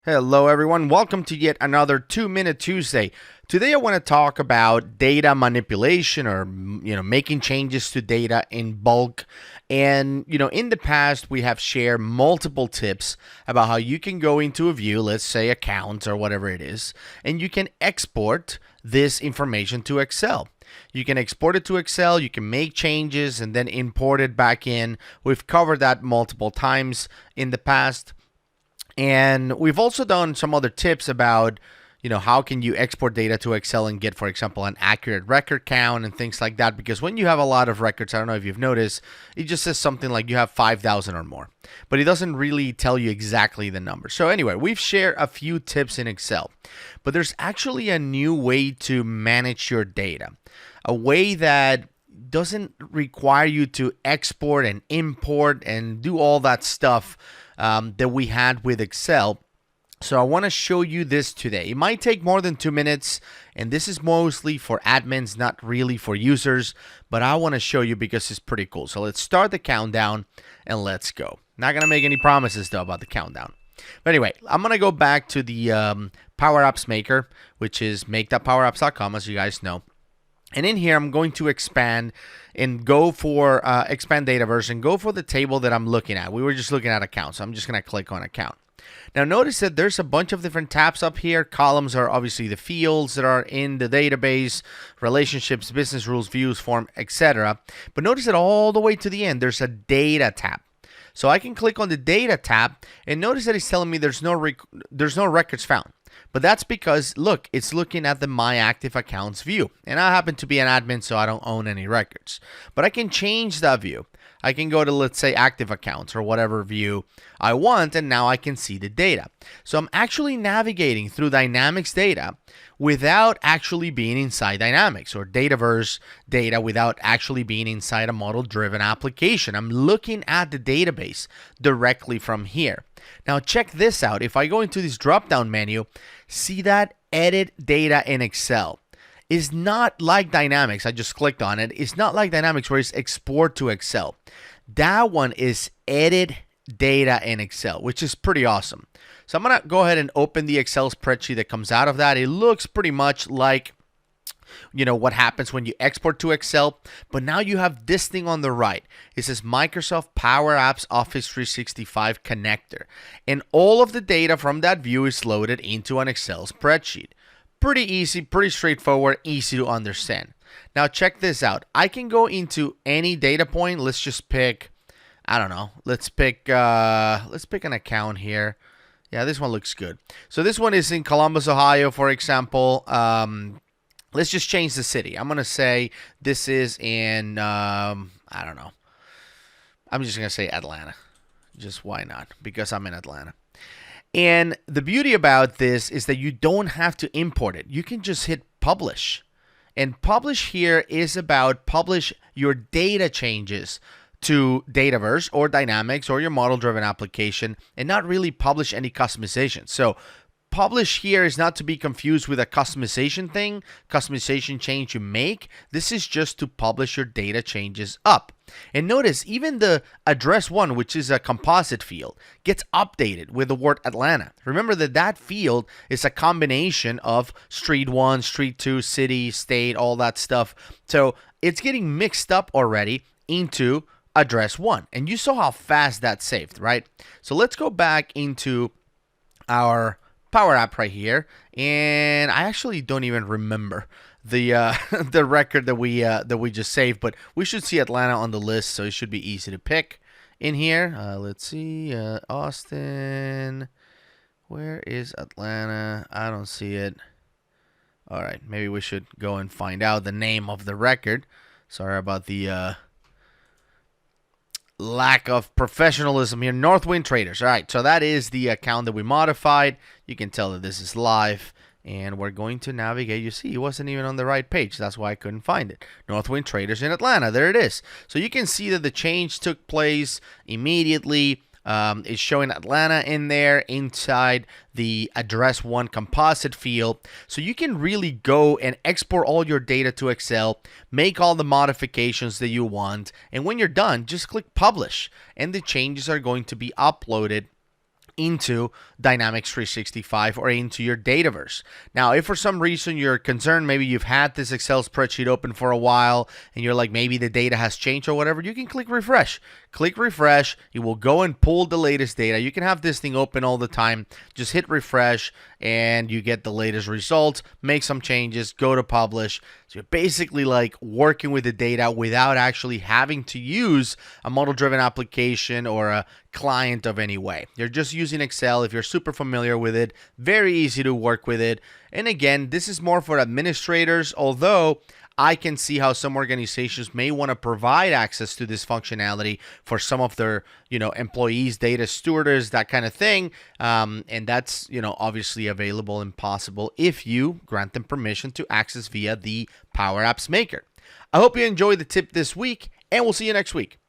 Hello, everyone. Welcome to yet another 2-Minute Tuesday. Today, I want to talk about data manipulation or making changes to data in bulk. And in the past, we have shared multiple tips about how you can go into a view, let's say account or whatever it is, and you can export this information to Excel. You can export it to Excel, you can make changes and then import it back in. We've covered that multiple times in the past. And we've also done some other tips about, how can you export data to Excel and get, for example, an accurate record count and things like that. Because when you have a lot of records, I don't know if you've noticed, it just says something like you have 5,000 or more, but it doesn't really tell you exactly the number. So anyway, we've shared a few tips in Excel, but there's actually a new way to manage your data, a way that doesn't require you to export and import and do all that stuff that we had with Excel. So I want to show you this today. It might take more than 2 minutes, and this is mostly for admins, not really for users, but I want to show you because it's pretty cool. So let's start the countdown and let's go. Not going to make any promises though about the countdown. But anyway, I'm going to go back to the Power Apps Maker, which is make.powerapps.com, as you guys know. And in here, I'm going to expand and go for expand Dataverse and go for the table that I'm looking at. We were just looking at accounts, so I'm just going to click on account. Now, notice that there's a bunch of different tabs up here. Columns are obviously the fields that are in the database, relationships, business rules, views, form, etc. But notice that all the way to the end, there's a data tab. So I can click on the data tab and notice that it's telling me there's no records found. But that's because, look, it's looking at the My Active Accounts view. And I happen to be an admin, so I don't own any records. But I can change that view. I can go to, let's say, Active Accounts or whatever view I want, and now I can see the data. So I'm actually navigating through Dynamics data without actually being inside Dynamics, or Dataverse data without actually being inside a model-driven application. I'm looking at the database directly from here. Now check this out. If I go into this drop-down menu, see that Edit Data in Excel. Is not like Dynamics. I just clicked on it. It's not like Dynamics where it's export to Excel. That one is Edit Data in Excel, which is pretty awesome. So I'm going to go ahead and open the Excel spreadsheet that comes out of that. It looks pretty much like what happens when you export to Excel, but now you have this thing on the right. It says Microsoft Power Apps Office 365 connector, and all of the data from that view is loaded into an Excel spreadsheet. Pretty easy, pretty straightforward, easy to understand. Now check this out. I can go into any data point. Let's just pick, I don't know, let's pick an account here. Yeah, this one looks good. So this one is in Columbus, Ohio, for example. Let's just change the city. I'm going to say this is in, I don't know. I'm just going to say Atlanta. Just why not? Because I'm in Atlanta. And the beauty about this is that you don't have to import it. You can just hit publish. And publish here is about publish your data changes to Dataverse or Dynamics or your model-driven application, and not really publish any customization. So publish here is not to be confused with a customization thing, customization change you make. This is just to publish your data changes up. And notice even the address one, which is a composite field, gets updated with the word Atlanta. Remember that field is a combination of street 1, street 2, city, state, all that stuff. So it's getting mixed up already into address 1. And you saw how fast that saved, right? So let's go back into our Power App right here, and I actually don't even remember the the record that we just saved, but we should see Atlanta on the list, so it should be easy to pick in here. Let's see, Austin. Where is Atlanta? I don't see it. All right, maybe we should go and find out the name of the record. Sorry about the lack of professionalism here. Northwind Traders. All right, so that is the account that we modified. You can tell that this is live, and we're going to navigate. You see, it wasn't even on the right page. That's why I couldn't find it. Northwind Traders in Atlanta. There it is. So you can see that the change took place immediately. It's showing Atlanta in there inside the address 1 composite field. So you can really go and export all your data to Excel, make all the modifications that you want, and when you're done, just click publish, and the changes are going to be uploaded into Dynamics 365 or into your Dataverse. Now, if for some reason you're concerned, maybe you've had this Excel spreadsheet open for a while and you're like, maybe the data has changed or whatever, you can click refresh. Click refresh. It will go and pull the latest data. You can have this thing open all the time. Just hit refresh and you get the latest results. Make some changes, go to publish. So you're basically like working with the data without actually having to use a model-driven application or a client of any way. You're just using Excel. If you're super familiar with it, very easy to work with it. And again, this is more for administrators, although I can see how some organizations may want to provide access to this functionality for some of their, employees, data stewards, that kind of thing. And that's, obviously available and possible if you grant them permission to access via the Power Apps Maker. I hope you enjoyed the tip this week, and we'll see you next week.